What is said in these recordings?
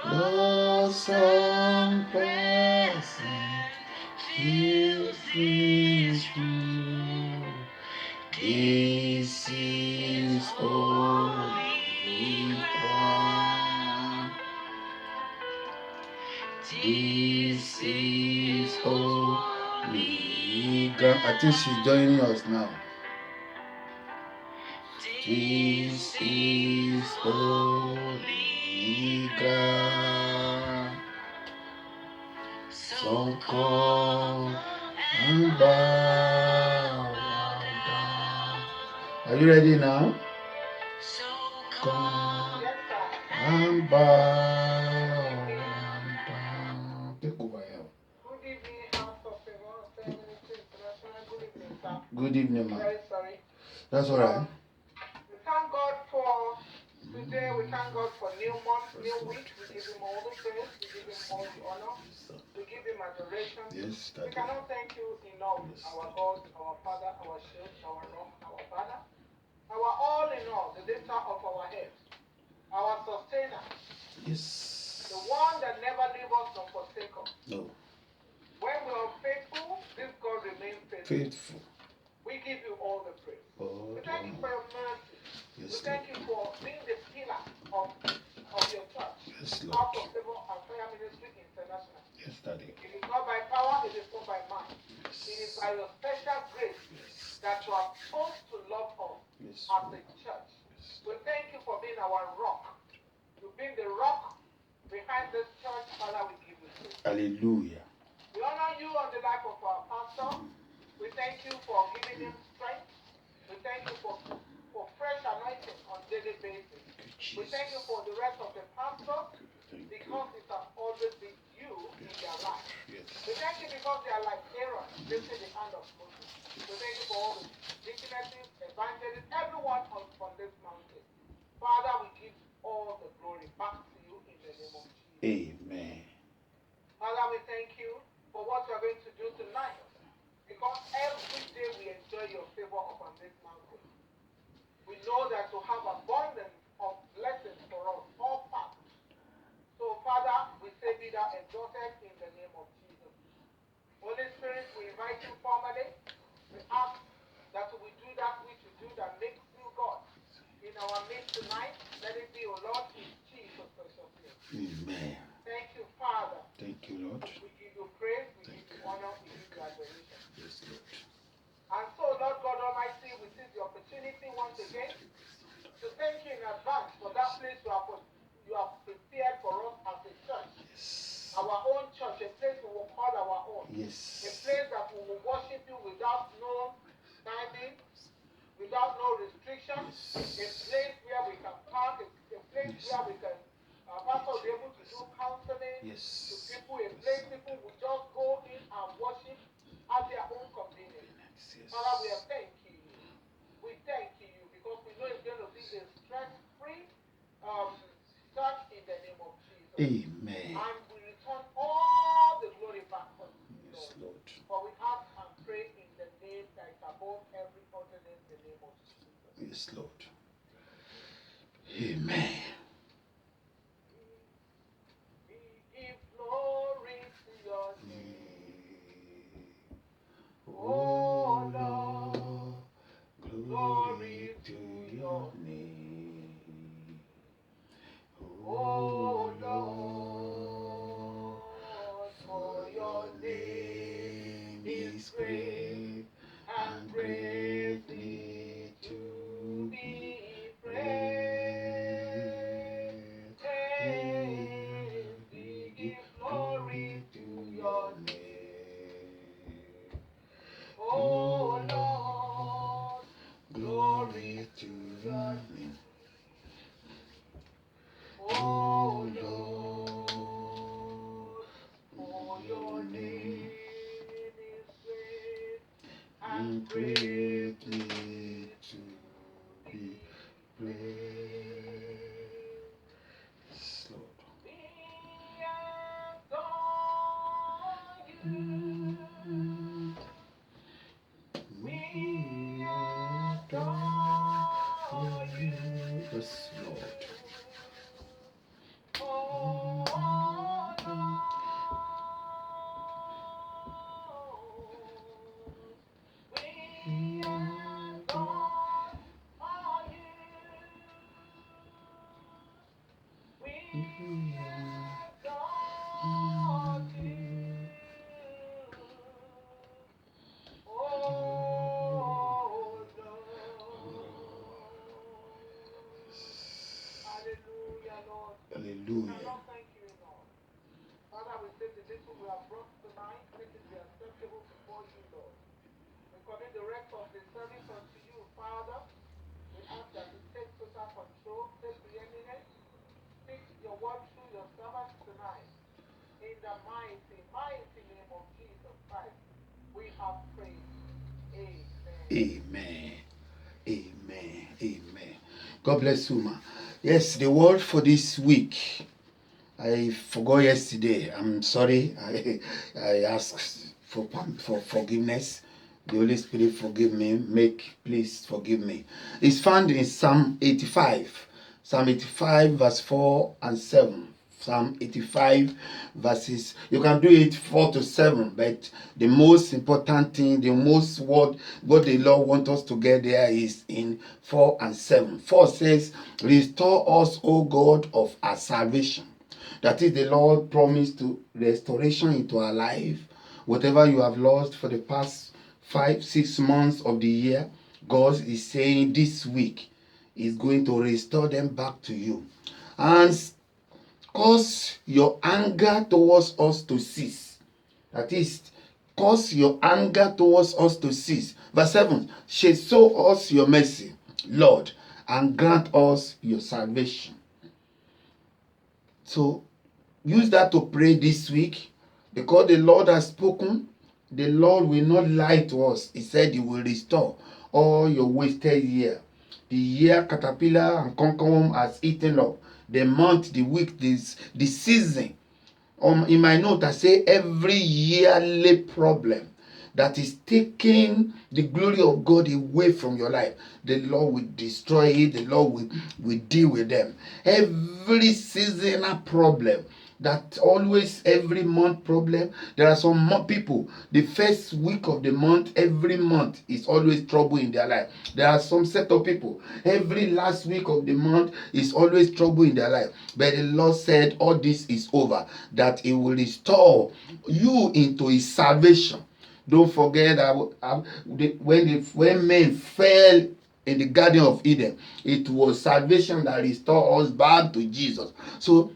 Blossom blessing, feels this true. This is holy ground. This is holy ground. I think she's joining us now. This is holy ground. So come and bow down. Are you ready now? Come and bow down. Take over here. Good evening, ma'am. Sorry. That's all right. We thank God for today. We thank God for new month, new week. We give Him all the praise. We give Him all the honor. We give Him adoration. Yes, We cannot thank you enough, our God, our Father, our shield, our rock, our banner, our all in all, the lifter of our heads, our sustainer. Yes. The one that never leaves us nor forsake us. No. When we are faithful, this God remains faithful. We give you all the praise. We thank you for your mercy. Yes, we thank you for being the pillar of your church. Yes, Lord. House of Favor and Prayer Ministry International. Yes, Daddy. It is not by power, it is not by might. Yes. It is by your special grace that you are supposed to love us as a church. We thank you for being our rock. You've been the rock behind this church. Father, we give you praise. Hallelujah. We honor you on the life of our pastor. We thank you for giving him strength. We thank you for fresh anointing on a daily basis. We thank you for the rest of the pastors because it has always been you in their life. Yes. We thank you because they are like Aaron lifting the hand of Moses. We thank you for all the deaconesses, evangelists, everyone on this mountain. Father, we give all the glory back to you in the name of Jesus. Amen. Father, we thank you for what you are going to do tonight. Because every day we enjoy your favor upon this mountain. We know that you have abundance of blessings for us, all parts. So, Father, we say be thou exalted in the name of Jesus. Holy Spirit, we invite you formally. We ask that we do that which you do that makes you God. In our midst tonight, let it be, O Lord, in Jesus' precious name. Amen. Thank you, Father. Thank you, Lord. We give you praise, we give you honor, we give you adoration. Yes, Lord. And so, Lord God Almighty, we seize the opportunity once again to thank you in advance for that place you have prepared for us as a church. Yes. Our own church, a place we will call our own. Yes. A place that we will worship you without no timing, without no restrictions. Yes. A place where we can park, a place where we can, Pastor will be able to do counseling to people, a place people will just go in and worship at their own convenience. Father, we are thanking you. We thank you because we know it's going to be a stress-free church in the name of Jesus. Amen. And we return all the glory back to you, Yes, Lord. For we ask and pray in the name that is above every other name, the name of Jesus. Yes, Lord. Amen. We give glory to your name. Oh Lord, glory to your name. Oh Lord, for your name is great and greatly to be praised. Hallelujah, Lord. Hallelujah. Lord, thank you, Lord. Father, we say the little we have brought tonight, let it be acceptable before you, Lord. We commit the rest of the service unto you, Father. We ask that you take total control, take preeminence, speak your word through your servants tonight. In the mighty, mighty name of Jesus Christ, we have prayed. Amen. Amen. Amen. Amen. God bless you, ma. Yes, the word for this week. I forgot yesterday. I'm sorry. I asked for forgiveness. The Holy Spirit forgive me. Please forgive me. It's found in Psalm 85. Psalm 85 verse 4 and 7. Psalm 85 verses, you can do it 4 to 7, but the most important thing, the most word, what the Lord wants us to get there is in 4 and 7. 4 says, restore us, O God of our salvation. That is, the Lord promised to restoration into our life. Whatever you have lost for the past 5-6 months of the year, God is saying this week is going to restore them back to you. And cause your anger towards us to cease. That is, cause your anger towards us to cease. Verse 7, show us your mercy, Lord, and grant us your salvation. So, use that to pray this week, because the Lord has spoken. The Lord will not lie to us. He said he will restore all your wasted year. The year caterpillar and conqueror has eaten up. The month, the week, the season. In my note, I say every yearly problem that is taking the glory of God away from your life, the Lord will destroy it. The Lord will deal with them. Every seasonal problem, that always every month problem. There are some people, the first week of the month, every month is always trouble in their life. There are some set of people, every last week of the month is always trouble in their life. But the Lord said all this is over, that he will restore you into his salvation. Don't forget that when men fell in the Garden of Eden, it was salvation that restored us back to Jesus. So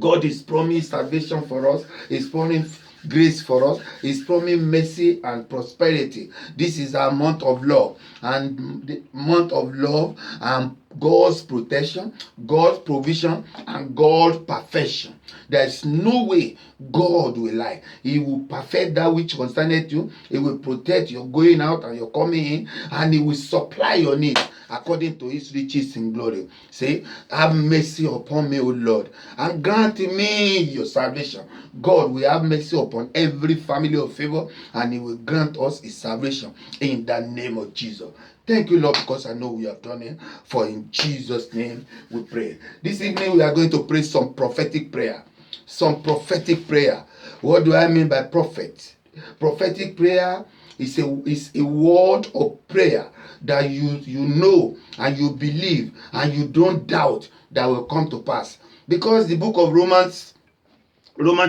God is promising salvation for us. He's promising grace for us. He's promising mercy and prosperity. This is our month of love, and the month of love and God's protection, God's provision, and God's perfection. There is no way God will lie. He will perfect that which concerneth you. He will protect your going out and your coming in, and he will supply your needs according to his riches in glory. Say, have mercy upon me, O Lord, and grant me your salvation. God will have mercy upon every family of favor, and he will grant us his salvation in the name of Jesus. Thank you, Lord, because I know we have done it. For in Jesus' name we pray. This evening we are going to pray some prophetic prayer. Some prophetic prayer. What do I mean by prophet? Prophetic prayer is a word of prayer that you know and you believe and you don't doubt that will come to pass. Because the book of Romans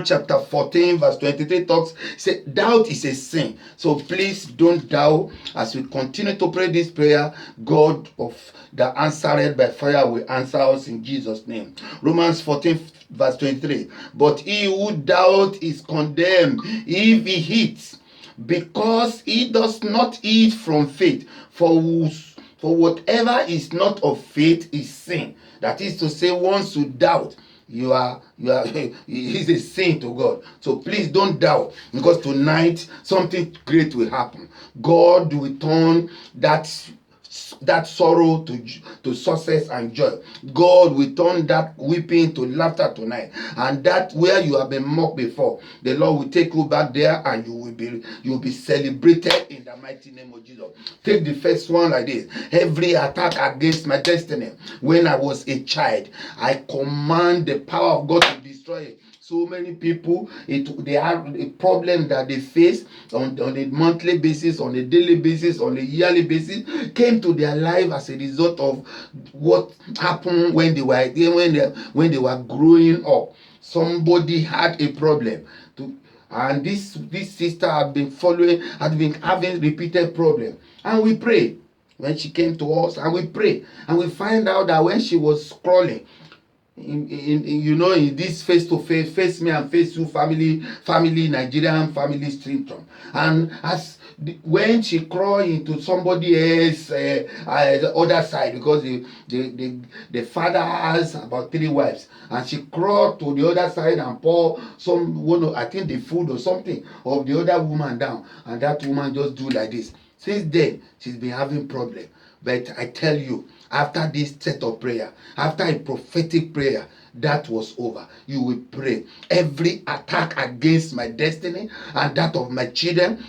chapter 14 verse 23 talks, say doubt is a sin. So please don't doubt. As we continue to pray this prayer, God of the answered by fire will answer us in Jesus' name. Romans 14 verse 23. But he who doubts is condemned if he eats, because he does not eat from faith. For whatever is not of faith is sin. That is to say, once you doubt, you are it's a sin to God. So please don't doubt, because tonight something great will happen. God will turn that sorrow to success and joy. God will turn that weeping to laughter tonight, and that where you have been mocked before, the Lord will take you back there, and you will be celebrated in the mighty name of Jesus. Take the first one like this. Every attack against my destiny when I was a child, I command the power of God to destroy it. So many people, they have a problem that they face on a monthly basis, on a daily basis, on a yearly basis, came to their life as a result of what happened when they were growing up. Somebody had a problem and this sister had been having repeated problem, and we pray when she came to us, and we pray, and we find out that when she was scrolling in this face me and face you family Nigerian family syndrome, and when she crawl into somebody else other side, because the father has about 3 wives, and she crawl to the other side and pour I think the food or something of the other woman down, and that woman just do like this. Since then she's been having problem. But I tell you, after this set of prayer, after a prophetic prayer, that was over. You will pray. Every attack against my destiny and that of my children,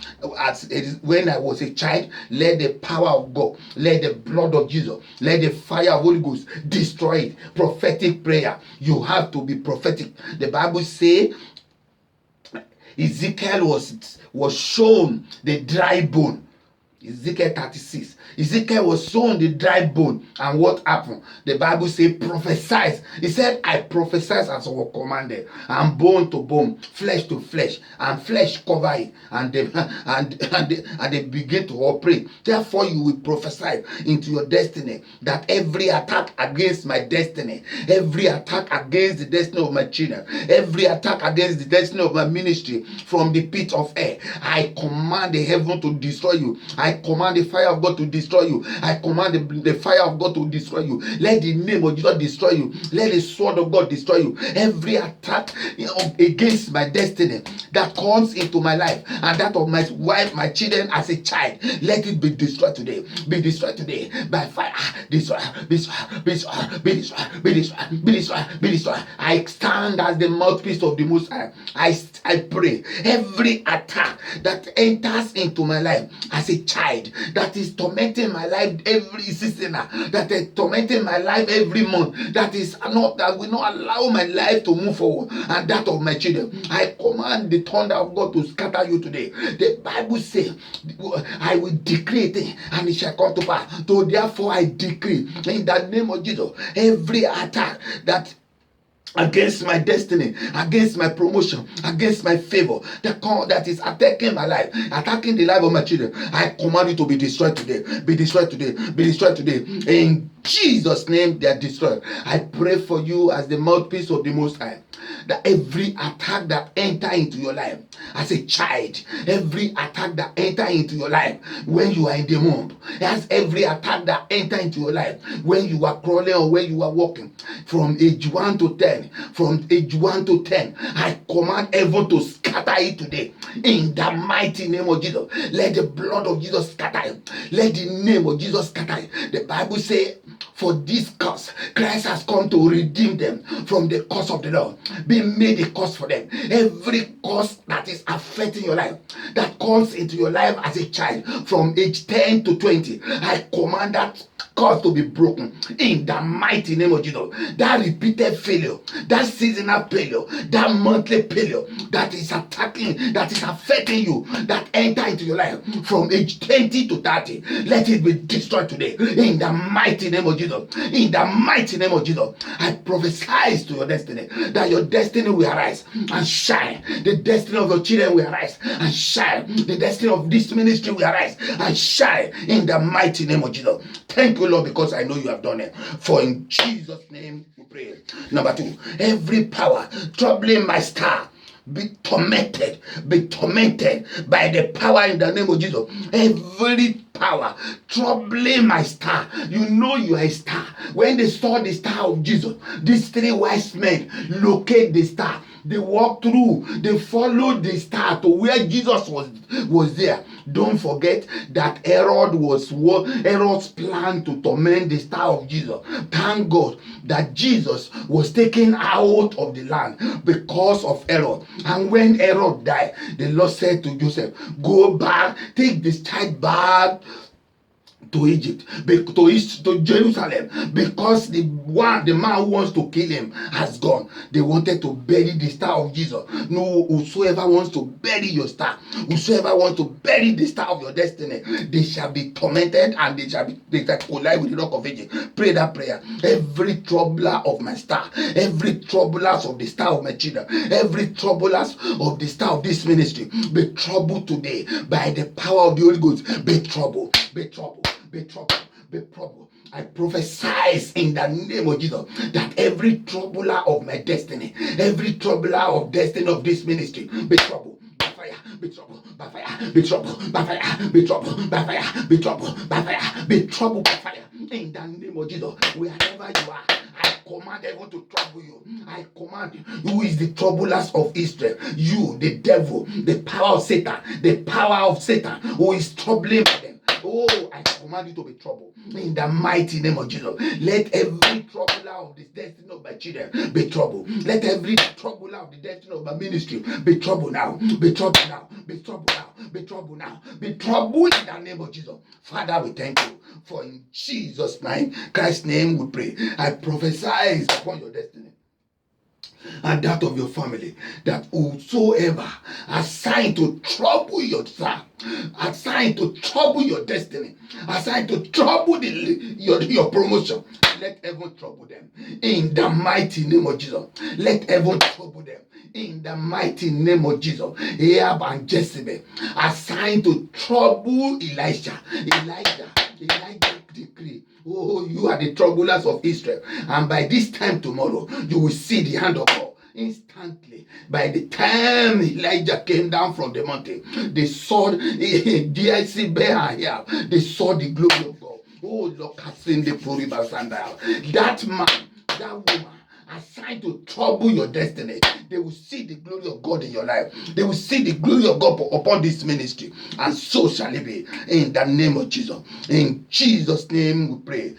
when I was a child, let the power of God, let the blood of Jesus, let the fire of Holy Ghost destroy it. Prophetic prayer. You have to be prophetic. The Bible says Ezekiel was shown the dry bone. Ezekiel 36. Ezekiel was shown the dry bone, and what happened? The Bible says prophesied. He said, I prophesied as I was commanded, and bone to bone, flesh to flesh, and flesh cover it, and they begin to operate. Therefore you will prophesy into your destiny that every attack against my destiny, every attack against the destiny of my children, every attack against the destiny of my ministry from the pit of air, I command the heaven to destroy you. I command the fire of God to destroy you. I command the fire of God to destroy you. Let the name of Jesus destroy you. Let the sword of God destroy you. Every attack against my destiny that comes into my life and that of my wife, my children as a child, let it be destroyed today. Be destroyed today by fire. Destroy, be destroyed, be destroyed, be destroyed, be destroyed, be destroyed, be destroyed. I stand as the mouthpiece of the Most High. I pray every attack that enters into my life as a child, that is tormenting my life every season, that is tormenting my life every month, that will not allow my life to move forward, and that of my children, I command the thunder of God to scatter you today. The Bible says, I will decree it and it shall come to pass. So therefore I decree in the name of Jesus, every attack that against my destiny, against my promotion, against my favor, that is attacking my life, attacking the life of my children, I command you to be destroyed today. Be destroyed today. Be destroyed today. In Jesus' name, they are destroyed. I pray for you as the mouthpiece of the Most High, that every attack that enter into your life as a child, every attack that enter into your life when you are in the womb, as every attack that enter into your life when you are crawling or when you are walking, from age 1 to 10, from age 1 to 10, I command heaven to scatter it today in the mighty name of Jesus. Let the blood of Jesus scatter it. Let the name of Jesus scatter it. The Bible says, for this cause Christ has come to redeem them from the curse of the law, be made a curse for them. Every curse that is affecting your life, that comes into your life as a child from age 10 to 20, I command that curse to be broken in the mighty name of Jesus. That repeated failure, that seasonal failure, that monthly failure that is attacking, that is affecting you, that enter into your life from age 20 to 30, let it be destroyed today in the mighty name of Jesus. In the mighty name of Jesus, I prophesy to your destiny that your destiny will arise and shine. The destiny of your children will arise and shine. The destiny of this ministry will arise and shine in the mighty name of Jesus. Thank you, Lord, because I know you have done it. For in Jesus' name we pray. Number 2, every power troubling my star, be tormented by the power in the name of Jesus. Every power troubling my star, you know you are a star. When they saw the star of Jesus, these 3 wise men locate the star. They walked through, they followed the star to where Jesus was there. Don't forget that Herod's plan to torment the star of Jesus. Thank God that Jesus was taken out of the land because of Herod. And when Herod died, the Lord said to Joseph, go back, take this child back to Egypt, to Jerusalem, because the man who wants to kill him has gone. They wanted to bury the star of Jesus. No, whosoever wants to bury your star, whosoever wants to bury the star of your destiny, they shall be tormented and they shall collide with the rock of ages. Pray that prayer. Every troubler of my star, every troublers of the star of my children, every troublers of the star of this ministry, be troubled today by the power of the Holy Ghost. Be troubled, be troubled, be troubled, be troubled. I prophesy in the name of Jesus that every troubler of my destiny, every troubler of destiny of this ministry, be troubled by fire, be troubled by fire, be troubled by fire, be troubled by fire, be troubled by fire, be troubled by fire. In the name of Jesus, wherever you are, I command everyone to trouble you. I command you. Who is the troublers of Israel? You, the devil, the power of Satan, the power of Satan who is troubling them. Oh, I command you to be troubled in the mighty name of Jesus. Let every troubler of the destiny of my children be troubled. Let every troubler of the destiny of my ministry be troubled now. Be troubled now. Be troubled now. Be troubled now. Be troubled in the name of Jesus. Father, we thank you. For in Jesus' name, Christ's name, we pray. I prophesy upon your destiny and that of your family, that whosoever assigned to trouble your star, assigned to trouble your destiny, assigned to trouble your promotion, let heaven trouble them in the mighty name of Jesus. Let heaven trouble them in the mighty name of Jesus. Ahab and Jezebel assigned to trouble Elijah decree, oh, you are the troublers of Israel, and by this time tomorrow you will see the hand of God. Instantly, by the time Elijah came down from the mountain, they saw Jezebel and Ahab, they saw the glory of God. Oh, look, that man, that woman assigned to trouble your destiny, they will see the glory of God in your life. They will see the glory of God upon this ministry, and so shall it be in the name of Jesus. In Jesus' name we pray.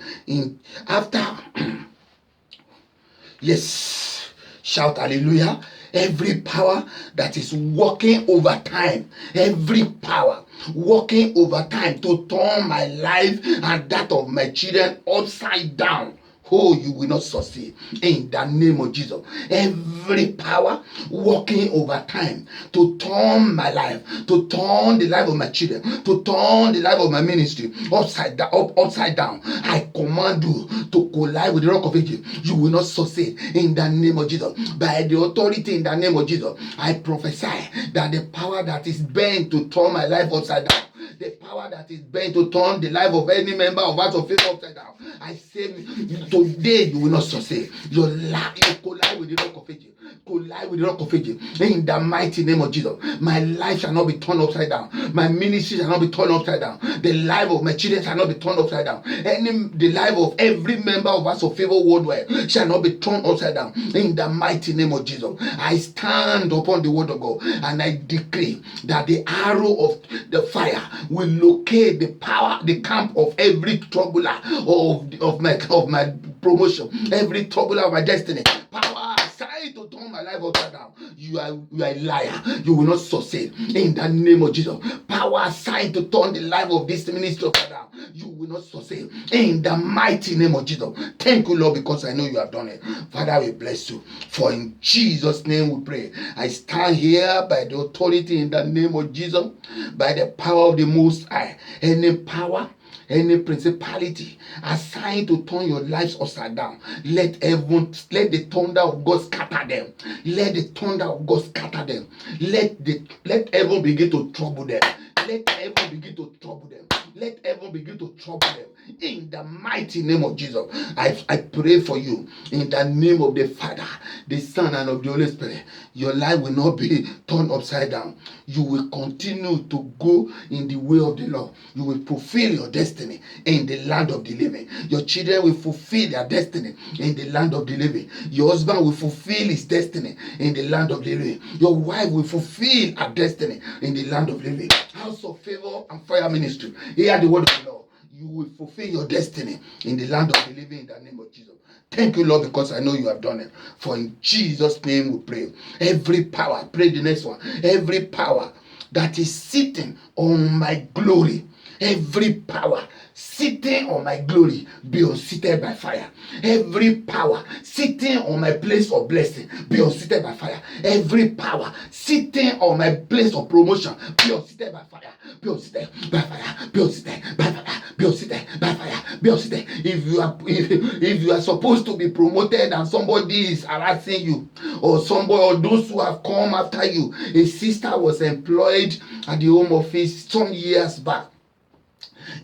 Yes, shout hallelujah. Every power that is working over time, every power working over time to turn my life and that of my children upside down, oh, you will not succeed in the name of Jesus. Every power working over time to turn my life, to turn the life of my children, to turn the life of my ministry upside down, I command you to collide with the rock of ages. You will not succeed in the name of Jesus. By the authority in the name of Jesus, I prophesy that the power that is bent to turn my life upside down, the power that is bent to turn the life of any member of House of Faith upside down, I say today you will not succeed. Your life, you collide with the rock of ages. Collide with the rock of ages. In the mighty name of Jesus, my life shall not be turned upside down. My ministry shall not be turned upside down. The life of my children shall not be turned upside down. The life of every member of House of Favor worldwide shall not be turned upside down. In the mighty name of Jesus, I stand upon the word of God and I decree that the arrow of the fire will locate the power, the camp of every troubler of my promotion, every troubler of my destiny. Power assigned to turn my life upside down. You are a liar. You will not succeed in the name of Jesus. Power assigned to turn the life of this ministry upside down. You will not succeed in the mighty name of Jesus. Thank you, Lord, because I know you have done it. Father, we bless you. For in Jesus' name we pray. I stand here by the authority in the name of Jesus, by the power of the Most High. Any power, any principality assigned to turn your lives upside down, let the thunder of God scatter them. Let the thunder of God scatter them. Let heaven begin to trouble them. Let heaven begin to trouble them. Let heaven begin to trouble them. In the mighty name of Jesus, I pray for you. In the name of the Father, the Son, and of the Holy Spirit, your life will not be turned upside down. You will continue to go in the way of the Lord. You will fulfill your destiny in the land of the living. Your children will fulfill their destiny in the land of the living. Your husband will fulfill his destiny in the land of the living. Your wife will fulfill her destiny in the land of the living. House of Favor and Fire Ministry, hear the word of the Lord. You will fulfill your destiny in the land of the living in the name of Jesus. Thank you, Lord, because I know you have done it. For in Jesus' name we pray. Every power, pray the next one. Every power that is sitting on my glory, Every power sitting on my glory be unseated by fire. Every power sitting on my place of blessing be unseated by fire. Every power sitting on my place of promotion be unseated by fire. Be unseated by fire. Be unseated by fire. Be unseated by fire. Be unseated. If you are supposed to be promoted and somebody is harassing you, or somebody, or those who have come after you, a sister was employed at the Home Office some years back.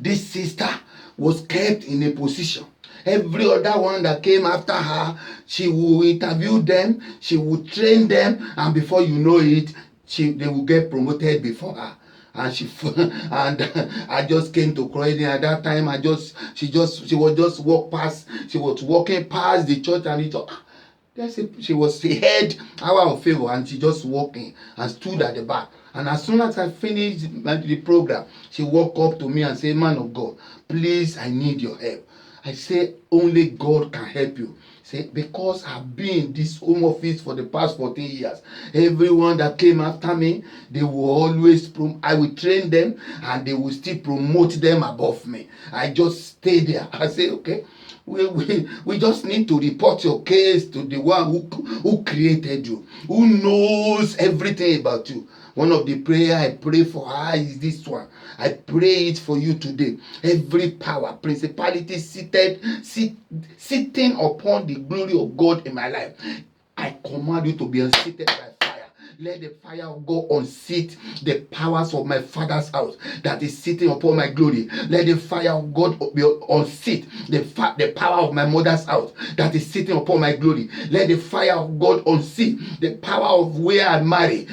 This sister was kept in a position. Every other one that came after her, she will interview them, she will train them, and before you know it, they will get promoted before her. And and I just came to Croydon at that time. She was walking past the church, and she was the head hour of favor, and she just walking and stood at the back. And as soon as I finished the program, she walked up to me and said, "Man of God, please, I need your help." I say, "Only God can help you." Say, "Because I've been in this Home Office for the past 14 years. Everyone that came after me, they will always, I will train them, and they will still promote them above me. I just stay there." I say, "Okay. We just need to report your case to the one who created you, who knows everything about you." One of the prayer I pray for her is this one. I pray it for you today. Every power, principality sitting upon the glory of God in my life, I command you to be unseated by fire. Let the fire of God unseat the powers of my father's house that is sitting upon my glory. Let the fire of God be unseat the power of my mother's house that is sitting upon my glory. Let the fire of God unseat the power of where I marry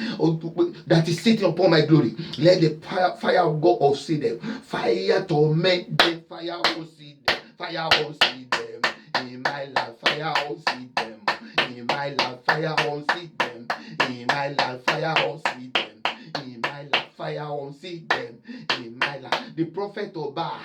that is sitting upon my glory. Let the fire of God unseat them. Fire torment them. Fire unseat them. Fire unseat them. In my life, fire unseat them. In my life, fire unseat them. In my life, fire unseat them. In my life, fire unseat them. In my life, the prophet Obah,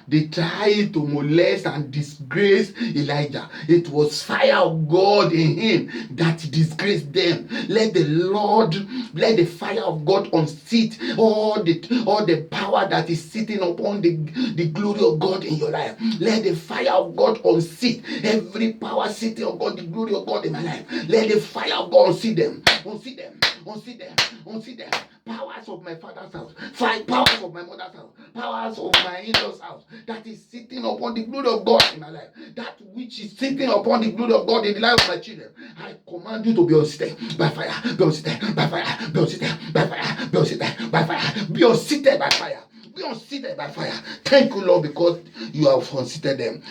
they tried to molest and disgrace Elijah. It was fire of God in him that disgraced them. Let the fire of God unseat all the power that is sitting upon the glory of God in your life. Let the fire of God unseat every power sitting upon the glory of God in my life. Let the fire of God unseat them. Unseat them. Unseat them. Unseat them. Powers of my father's house. Powers of my mother's house. Powers of my in-laws' house that is sitting upon the glory of God in my life. That which is sitting upon the glory of God in the life of my children. I command you to be unseated by fire. Be unseated by fire. Be unseated by fire. Be unseated by fire. Be unseated by fire. Be unseated by fire. Thank you, Lord, because you have unseated them.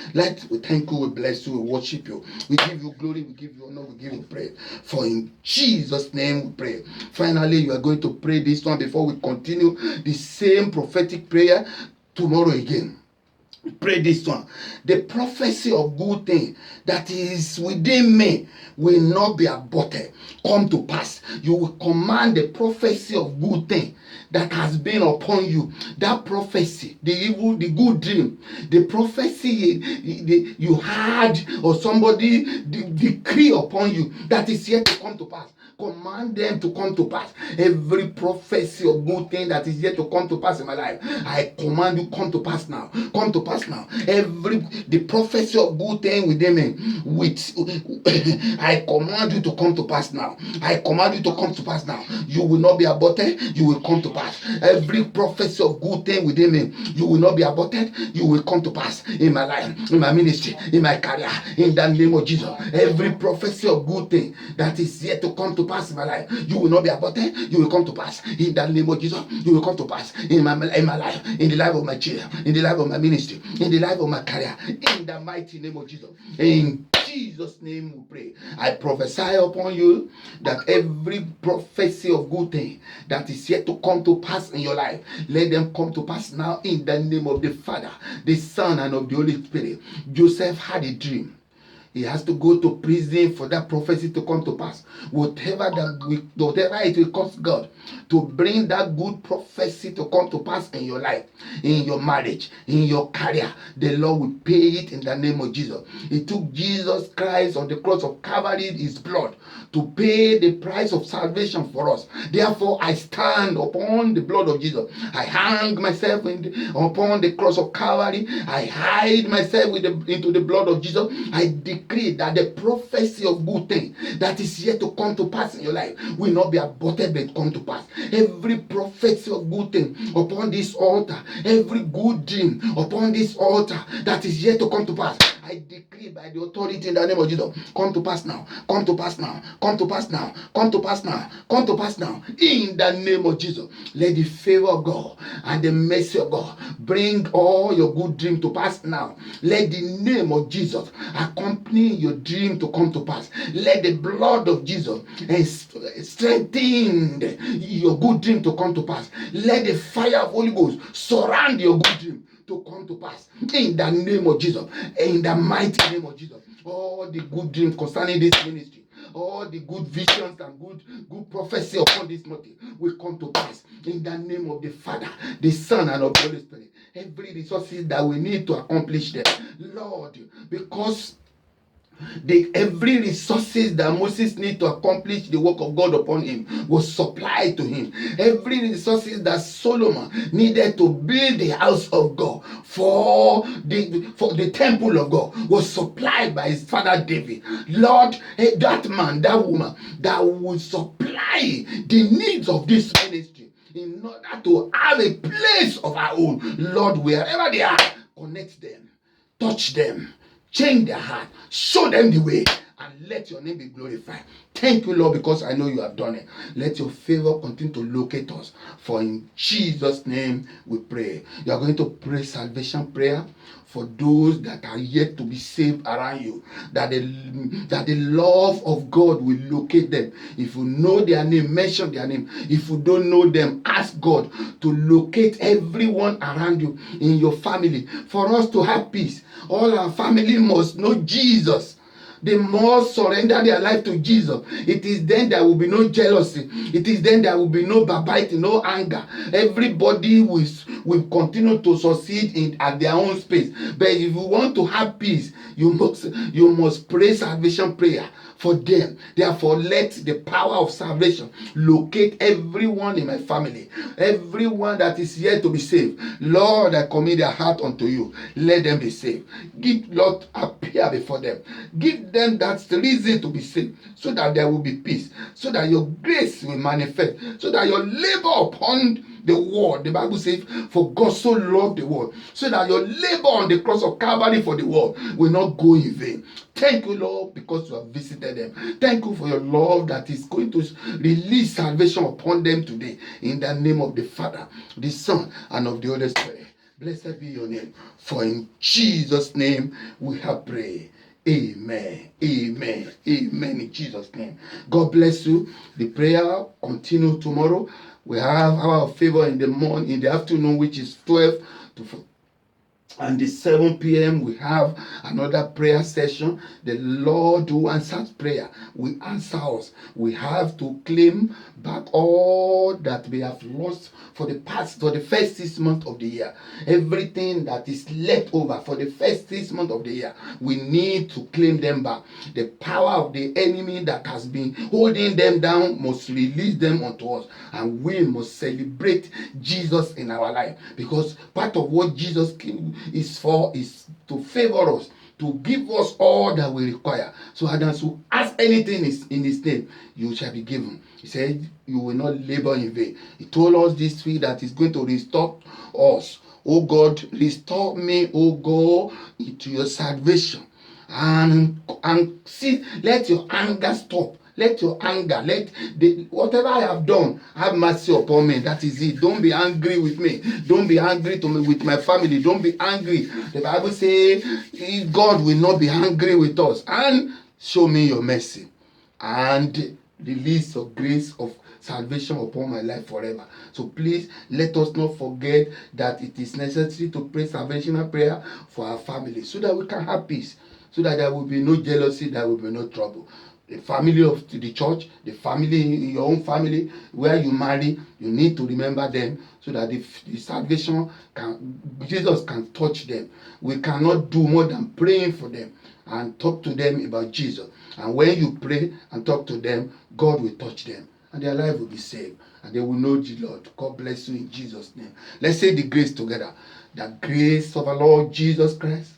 We thank you, we bless you, we worship you. We give you glory, we give you honor, we give you praise. For in Jesus' name we pray. Finally, you are going to pray this one before we continue the same prophetic prayer tomorrow again. Pray this one. The prophecy of good thing that is within me will not be aborted. Come to pass. You will command the prophecy of good thing that has been upon you. That prophecy, the good dream, the prophecy you had or somebody decree upon you that is yet to come to pass. Command them to come to pass. Every prophecy of good thing that is yet to come to pass in my life, I command you, come to pass now. Come to pass now. The prophecy of good thing within me, I command you to come to pass now. I command you to come to pass now. You will not be aborted. You will come to pass. Every prophecy of good thing within me, you will not be aborted. You will come to pass in my life, in my ministry, in my career, in the name of Jesus. Every prophecy of good thing that is yet to come to pass in my life, you will not be aborted. You will come to pass in the name of Jesus. You will come to pass in my life, in the life of my children, in the life of my ministry, in the life of my career, in the mighty name of Jesus. In Jesus' name we pray. I prophesy upon you that every prophecy of good thing that is yet to come to pass in your life, let them come to pass now in the name of the Father, the Son, and of the Holy Spirit. Joseph had a dream. He has to go to prison for that prophecy to come to pass. Whatever it will cost God to bring that good prophecy to come to pass in your life, in your marriage, in your career, the Lord will pay it in the name of Jesus. It took Jesus Christ on the cross of Calvary, his blood, to pay the price of salvation for us. Therefore, I stand upon the blood of Jesus. I hang myself upon the cross of Calvary. I hide myself into the blood of Jesus. I decree that the prophecy of good thing that is yet to come to pass in your life will not be aborted but come to pass. Every prophecy of good thing upon this altar, every good dream upon this altar that is yet to come to pass, I decree by the authority in the name of Jesus, come to pass now, come to pass now, come to pass now, come to pass now, come to pass now, in the name of Jesus. Let the favor of God and the mercy of God bring all your good dream to pass now. Let the name of Jesus accompany your dream to come to pass. Let the blood of Jesus strengthen your good dream to come to pass. Let the fire of Holy Ghost surround your good dream to come to pass in the name of Jesus, in the mighty name of Jesus. All the good dreams concerning this ministry, all the good visions and good prophecy upon this mountain will come to pass in the name of the Father, the Son, and of the Holy Spirit. Every resources that we need to accomplish them, Lord, because every resources that Moses need to accomplish the work of God upon him was supplied to him. Every resources that Solomon needed to build the house of God for the temple of God was supplied by his father David. Lord, that man, that woman that will supply the needs of this ministry in order to have a place of our own, Lord, wherever they are, connect them, touch them, change their heart, show them the way, and let your name be glorified. Thank you, Lord, because I know you have done it. Let your favor continue to locate us. For in Jesus' name we pray. You are going to pray salvation prayer for those that are yet to be saved around you. That the love of God will locate them. If you know their name, mention their name. If you don't know them, ask God to locate everyone around you in your family. For us to have peace, all our family must know Jesus. They must surrender their life to Jesus. It is then there will be no jealousy. It is then there will be no backbiting, no anger. Everybody will continue to succeed at their own space. But if you want to have peace, you must pray salvation prayer for them. Therefore, let the power of salvation locate everyone in my family, everyone that is yet to be saved. Lord, I commit their heart unto you. Let them be saved. Lord, appear before them. Give them that reason to be saved, so that there will be peace, so that your grace will manifest, so that your labor upon the world, the Bible says, for God so loved the world, so that your labor on the cross of Calvary for the world will not go in vain. Thank you, Lord, because you have visited them. Thank you for your love that is going to release salvation upon them today. In the name of the Father, the Son, and of the Holy Spirit. Blessed be your name. For in Jesus' name we have prayed. Amen. Amen. Amen. In Jesus' name. God bless you. The prayer continue tomorrow. We have our favor in the morning, in the afternoon, which is 12 to 4. And the 7 p.m. we have another prayer session. The Lord who answers prayer will answer us. We have to claim back all that we have lost for the first 6 months of the year. Everything that is left over for the first 6 months of the year, we need to claim them back. The power of the enemy that has been holding them down must release them unto us. And we must celebrate Jesus in our life, because part of what Jesus came is to favor us, to give us all that we require. So as you ask anything in his name, you shall be given. He said you will not labor in vain. He told us this week that he's going to restore us. Oh God, restore me, oh God, into your salvation. And see, let your anger stop. Let your anger, whatever I have done, have mercy upon me. That is it. Don't be angry with me. Don't be angry with my family. Don't be angry. The Bible says God will not be angry with us. And show me your mercy. And release your grace of salvation upon my life forever. So please let us not forget that it is necessary to pray salvational prayer for our family, so that we can have peace, so that there will be no jealousy, there will be no trouble. The family of the church, the family in your own family where you marry, you need to remember them so that the salvation Jesus can touch them. We cannot do more than praying for them and talk to them about Jesus. And when you pray and talk to them, God will touch them and their life will be saved and they will know the Lord. God bless you in Jesus' name. Let's say the grace together. The grace of our Lord Jesus Christ,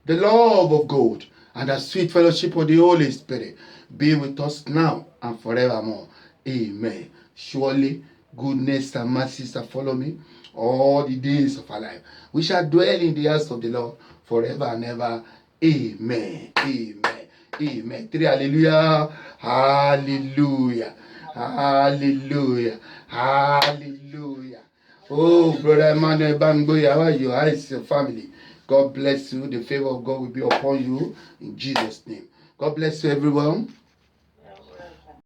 the love of God, and the sweet fellowship of the Holy Spirit be with us now and forevermore. Amen. Surely goodness and mercy shall follow me all the days of our life. We shall dwell in the house of the Lord forever and ever. Amen. Amen. Amen. Three hallelujah. Hallelujah. Hallelujah. Hallelujah. Oh, Brother Emmanuel Bangboya, how are you? How is your family? God bless you. The favor of God will be upon you in Jesus' name. God bless you, everyone.